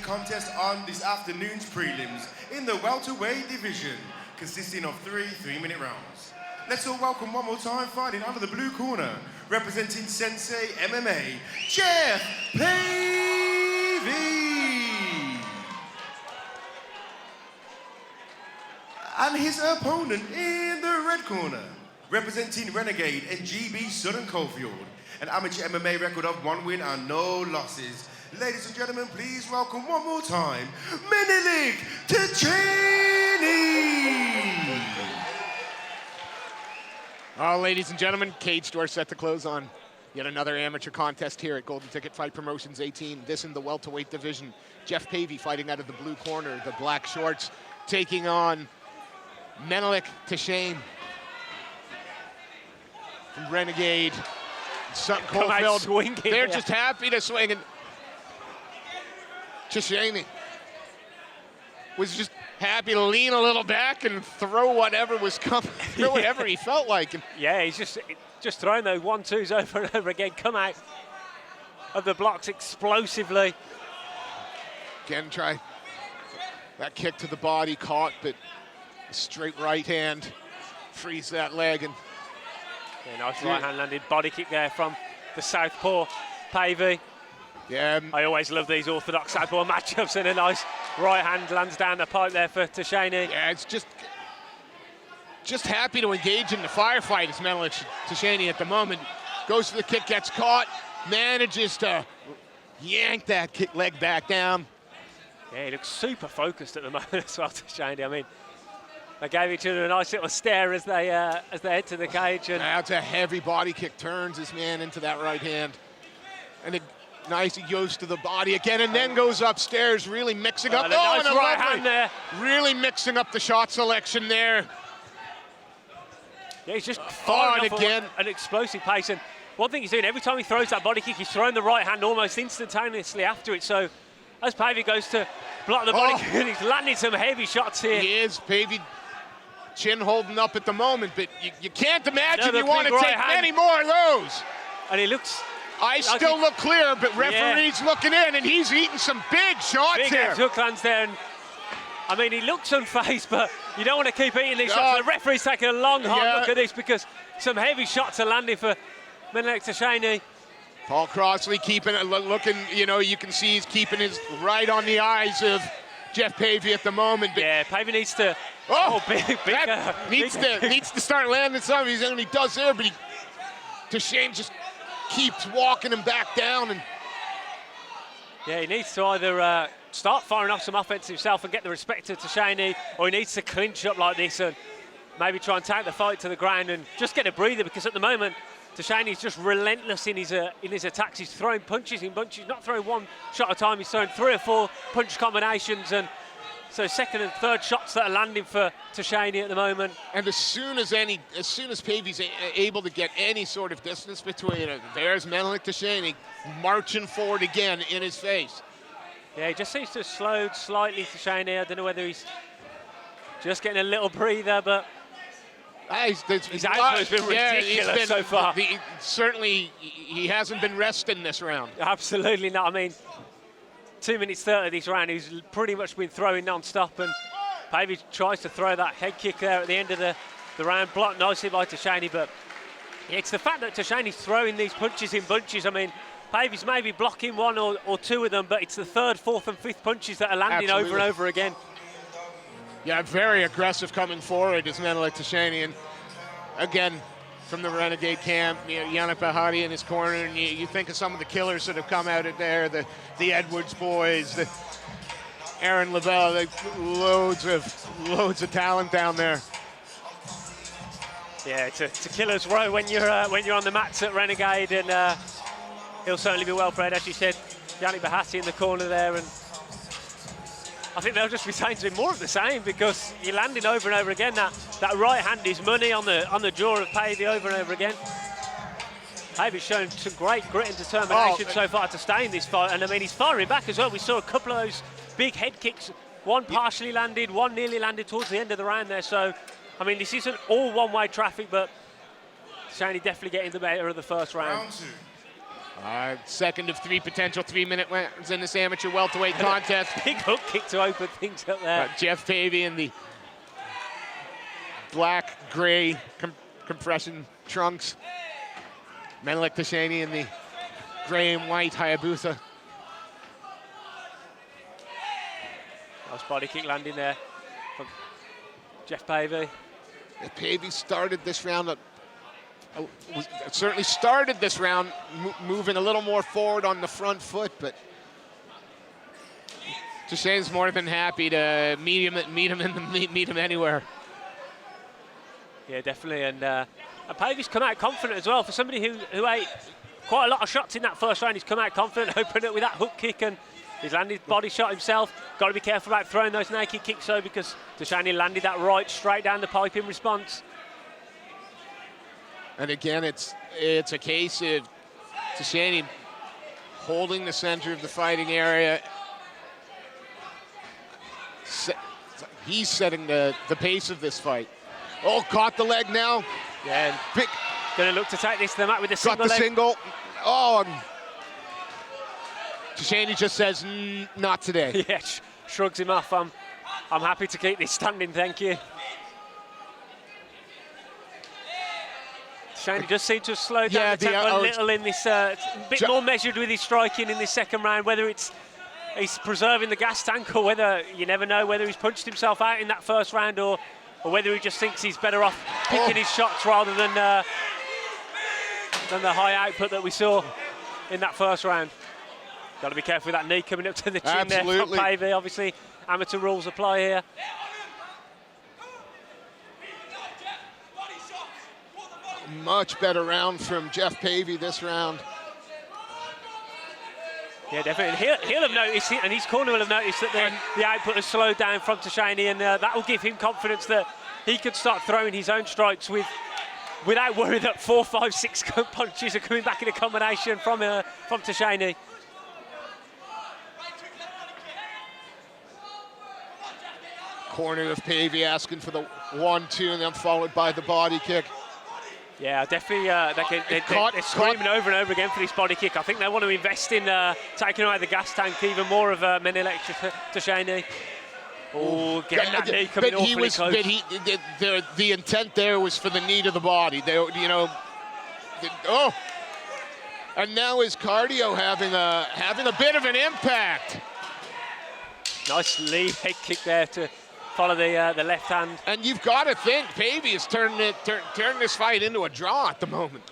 contest on this afternoon's prelims in the welterweight division, consisting of 3 3-minute rounds. Let's all welcome one more time, fighting out of the blue corner, representing Sensei MMA, Geoff Pavey! And his opponent in the red corner, representing Renegade and GB Southern Coalfield, an amateur MMA record of 1 win and no losses. Ladies and gentlemen, please welcome one more time, Menilek Techane! Oh, ladies and gentlemen, cage door set to close on yet another amateur contest here at Golden Ticket Fight Promotions 18. This in the welterweight division. Geoff Pavey fighting out of the blue corner, the black shorts, taking on Menilek Techane from Renegade. Sutton Coalfield. They're just happy to swing. And Techane was just happy to lean a little back and throw whatever was coming, throw whatever he felt like. Yeah, he's just throwing those 1-2s over and over again. Come out of the blocks explosively. Again, try that kick to the body, caught, but a straight right hand frees that leg. And yeah, nice right hand landed body kick there from the southpaw Pavey. Yeah, I always love these orthodox southpaw matchups, and a nice right hand lands down the pipe there for Techane. Yeah, it's just happy to engage in the firefight as Menilek Techane at the moment. Goes for the kick, gets caught, manages to yank that kick leg back down. Yeah, he looks super focused at the moment as well, Techane. I mean, they gave each other a nice little stare as they head to the cage. And that's a heavy body kick, turns his man into that right hand. And nice, he goes to the body again and then goes upstairs, really mixing up. Nice right hand there. Really mixing up the shot selection there. Yeah, he's just firing off again an explosive pace. And one thing he's doing, every time he throws that body kick, he's throwing the right hand almost instantaneously after it. So as Pavey goes to block the body kick, he's landing some heavy shots here. He is, Pavey. Chin holding up at the moment, but you can't imagine you want to take many more of those. And he looks... I still look clear, but referee's looking in, and he's eating some big shots here. Big hook lands there. And, I mean, he looks unfazed, but you don't want to keep eating these shots. The referee's taking a long, hard look at this because some heavy shots are landing for Menilek Techane. Paul Crossley keeping it, looking, you know, you can see he's keeping his right on the eyes of Geoff Pavey at the moment. But yeah, Pavey needs to... needs to start landing some. He does there, but Techane just keeps walking him back down. And yeah, he needs to either start firing off some offense himself and get the respect of Techane, or he needs to clinch up like this and maybe try and take the fight to the ground and just get a breather, because at the moment Techane is just relentless in his attacks. He's throwing punches in bunches, not throwing one shot at a time. He's throwing 3 or 4 punch combinations, and so second and third shots that are landing for Techane at the moment. And as soon as Pavey's able to get any sort of distance between it, there's Menilek Techane marching forward again in his face. Yeah, he just seems to have slowed slightly, Techane. I don't know whether he's just getting a little breather, but his output has been ridiculous so far. Certainly, he hasn't been resting this round. Absolutely not. I mean, 2 minutes 30 this round, he's pretty much been throwing non-stop, and Pavey tries to throw that head kick there at the end of the round, blocked nicely by Techane, but it's the fact that Techane's throwing these punches in bunches. I mean, Pavey's maybe blocking 1 or 2 of them, but it's the 3rd, 4th and 5th punches that are landing over and over again. Yeah, very aggressive coming forward is Menilek Techane, and again, from the Renegade camp, you know, Yannick Bahati in his corner, and you think of some of the killers that have come out of there, the Edwards boys, the Aaron Lavelle, loads of talent down there. Yeah, it's a killer's row when you're on the mats at Renegade, and he'll certainly be well bred, as you said. Yannick Bahati in the corner there, and I think they'll just be saying to him more of the same, because you're landing over and over again. That right hand is money on the jaw of Pavey over and over again. Pavey's shown some great grit and determination so far to stay in this fight, and I mean, he's firing back as well. We saw a couple of those big head kicks, one partially landed, one nearly landed towards the end of the round there. So, I mean, this isn't all one-way traffic, but Techane definitely getting the better of the first round. Round 2. Second of 3 potential 3-minute rounds in this amateur welterweight contest. Big hook kick to open things up there. Geoff Pavey in the black, gray compression trunks. Menilek Techane in the gray and white Hayabusa. Nice body kick landing there from Geoff Pavey. Pavey started this round, certainly started this round moving a little more forward on the front foot, but Techane's more than happy to meet him anywhere. Yeah, definitely, and Pavey's come out confident as well. For somebody who ate quite a lot of shots in that first round, he's come out confident, opened it with that hook kick, and he's landed body shot himself. Got to be careful about throwing those naked kicks though, because Techane landed that right straight down the pipe in response. And again, it's a case of Techane holding the center of the fighting area. He's setting the pace of this fight. Oh, caught the leg now. Yeah, going to look to take this to the mat with a single leg. Got the single. Oh, Techane just says, not today. Yeah, shrugs him off. I'm happy to keep this standing, thank you. Techane does seem to have slowed down the tempo a little in this, a bit more measured with his striking in this second round, whether he's preserving the gas tank or whether, you never know, whether he's punched himself out in that first round or whether he just thinks he's better off picking his shots rather than the high output that we saw in that first round. Got to be careful with that knee coming up to the chin there from Pavey. Obviously, amateur rules apply here. Much better round from Geoff Pavey this round. Yeah, definitely. He'll have noticed it, and his corner will have noticed that the output has slowed down from Techane, and that will give him confidence that he could start throwing his own strikes without worrying that 4, 5, 6 punches are coming back in a combination from Techane. Corner of Pavey asking for the 1-2 and then followed by the body kick. Yeah, definitely. They're screaming over and over again for this body kick. I think they want to invest in taking away the gas tank even more of Menilek Techane. Oh, getting that knee coming awfully close. But the intent there was for the knee to the body. And now his cardio having a bit of an impact. Nice lead head kick there to follow the left hand. And you've got to think Pavey is turning this fight into a draw at the moment.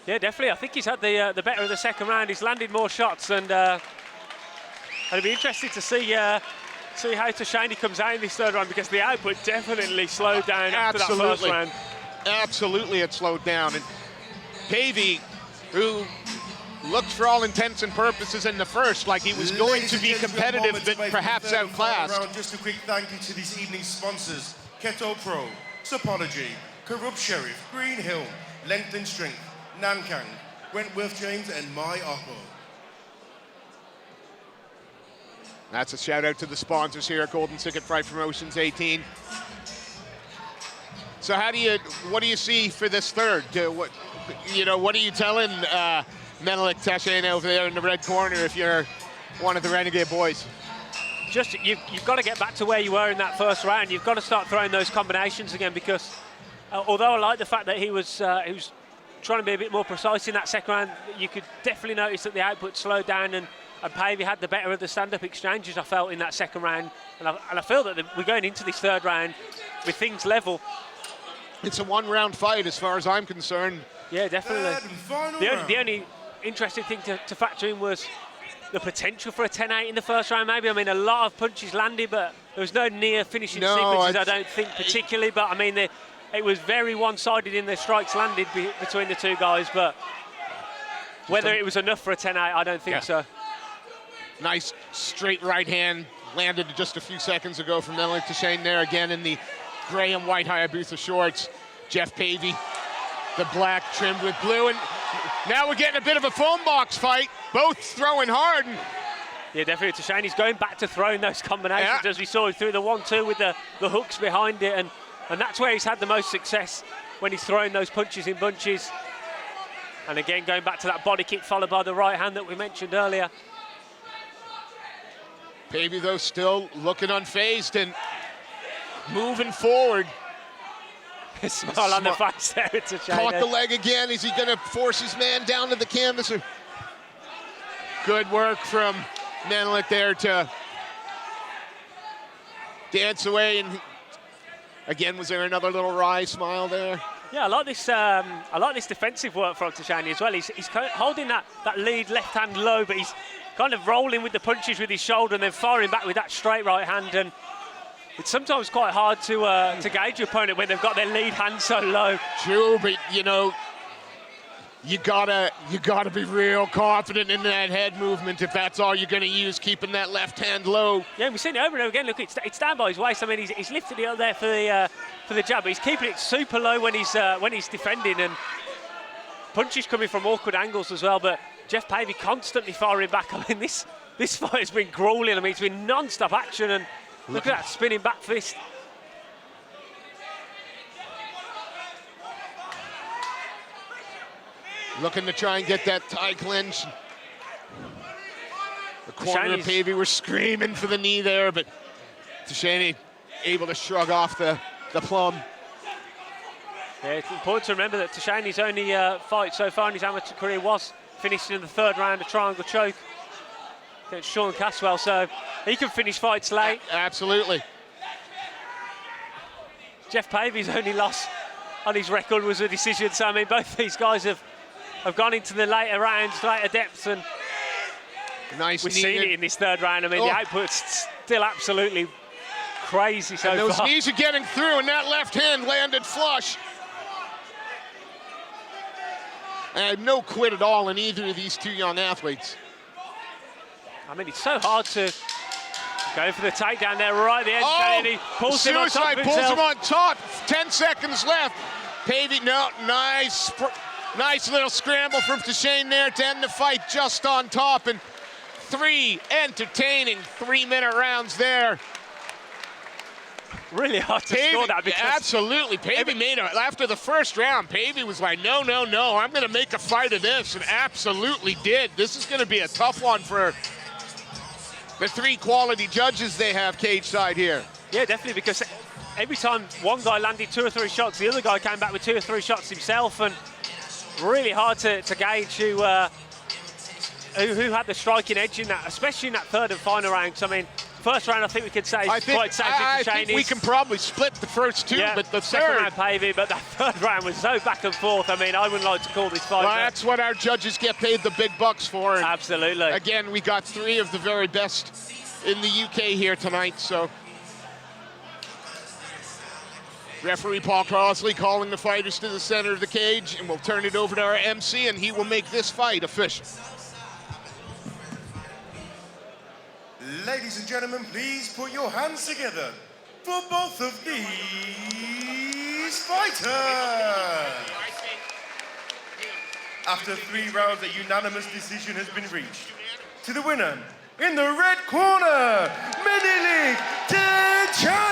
Yeah, definitely. I think he's had the better of the second round. He's landed more shots, and it'll be interesting to see how Techane comes out in this third round, because the output definitely slowed down after that first round. Absolutely, it slowed down. And Pavey, who looked for all intents and purposes in the first like he was going to be competitive, but perhaps outclassed. Just a quick thank you to this evening's sponsors: Keto Pro, Supology, Corrupt Sheriff, Green Hill, Length and Strength, Nankang, Wentworth James, and My Oppo. That's a shout out to the sponsors here at Golden Ticket Fight Promotions 18. So what do you see for this third? What are you telling Menilek Techane over there in the red corner if you're one of the Renegade boys? Just you've got to get back to where you were in that first round. You've got to start throwing those combinations again, because although I like the fact that he was trying to be a bit more precise in that second round, you could definitely notice that the output slowed down, and Pavey had the better of the stand-up exchanges, I felt, in that second round. And I feel that we're going into this third round with things level. It's a one-round fight as far as I'm concerned. Yeah, definitely. The only interesting thing to factor in was the potential for a 10-8 in the first round, maybe. I mean, a lot of punches landed, but there was no near finishing sequences, I don't think, particularly. But, I mean, it was very one-sided in the strikes landed between the two guys, but whether it was enough for a 10-8, I don't think so. Nice straight right hand landed just a few seconds ago from Menilek Techane there, again in the gray and white Hayabusa shorts. Geoff Pavey, the black trimmed with blue, and now we're getting a bit of a phone box fight, both throwing hard. Yeah, definitely. Techane's going back to throwing those combinations, as we saw through the 1-2 with the hooks behind it, and that's where he's had the most success, when he's throwing those punches in bunches. And again, going back to that body kick followed by the right hand that we mentioned earlier. Pavey, though, still looking unfazed and moving forward. Smile on the face there. It's a shame. Caught the leg again. Is he going to force his man down to the canvas? Or... Good work from Menilek there to dance away. And again, was there another little wry smile there? Yeah, I like this defensive work from Techane as well. He's holding that lead left hand low, but he's kind of rolling with the punches with his shoulder and then firing back with that straight right hand. And it's sometimes quite hard to gauge your opponent when they've got their lead hand so low. True, but you know, you gotta be real confident in that head movement if that's all you're gonna use, keeping that left hand low. Yeah, we've seen it over and over again. Look, it's down by his waist. I mean, he's lifted it up there for the jab, but he's keeping it super low when he's defending, and punches coming from awkward angles as well. But Geoff Pavey constantly firing back. I mean, this fight has been grueling. I mean, it's been non-stop action, and look at that spinning back fist. Looking to try and get that tie clinch. The corner of Pavey were screaming for the knee there, but Techane able to shrug off the plum. Yeah, it's important to remember that Techane's only fight so far in his amateur career was finishing in the third round, a triangle choke against Sean Caswell, so he can finish fights late. Absolutely. Geoff Pavey's only loss on his record was a decision, so I mean, both these guys have gone into the later rounds, later depths, and nice. We've seen it in this third round. I mean, the output's still absolutely crazy so and those far. knees are getting through, and that left hand landed flush. And no quit at all in either of these two young athletes. I mean, it's so hard to go for the takedown there right at the end. And he pulls him on top of himself. Pulls him on top. 10 seconds left. Pavey, no, nice little scramble from Techane there to end the fight just on top. And 3 entertaining 3-minute rounds there. Really hard to score that because absolutely. Pavey made it after the first round. Pavey was like, no, I'm going to make a fight of this, and absolutely did. This is going to be a tough one for the 3 quality judges they have cage side here. Yeah, definitely, because every time one guy landed 2 or 3 shots, the other guy came back with 2 or 3 shots himself, and really hard to gauge who had the striking edge in that, especially in that third and final round. I mean, first round, I think we could say quite safe. I think we can probably split the first 2, yeah, but the second third round Pavey, but that third round was so back and forth. I mean, I wouldn't like to call this fight. Well, that's what our judges get paid the big bucks for. And absolutely. Again, we got 3 of the very best in the UK here tonight. So, referee Paul Crossley calling the fighters to the center of the cage, and we'll turn it over to our MC, and he will make this fight official. Ladies and gentlemen, please put your hands together for both of these fighters. After 3 rounds, a unanimous decision has been reached. To the winner, in the red corner, Menilek Techane.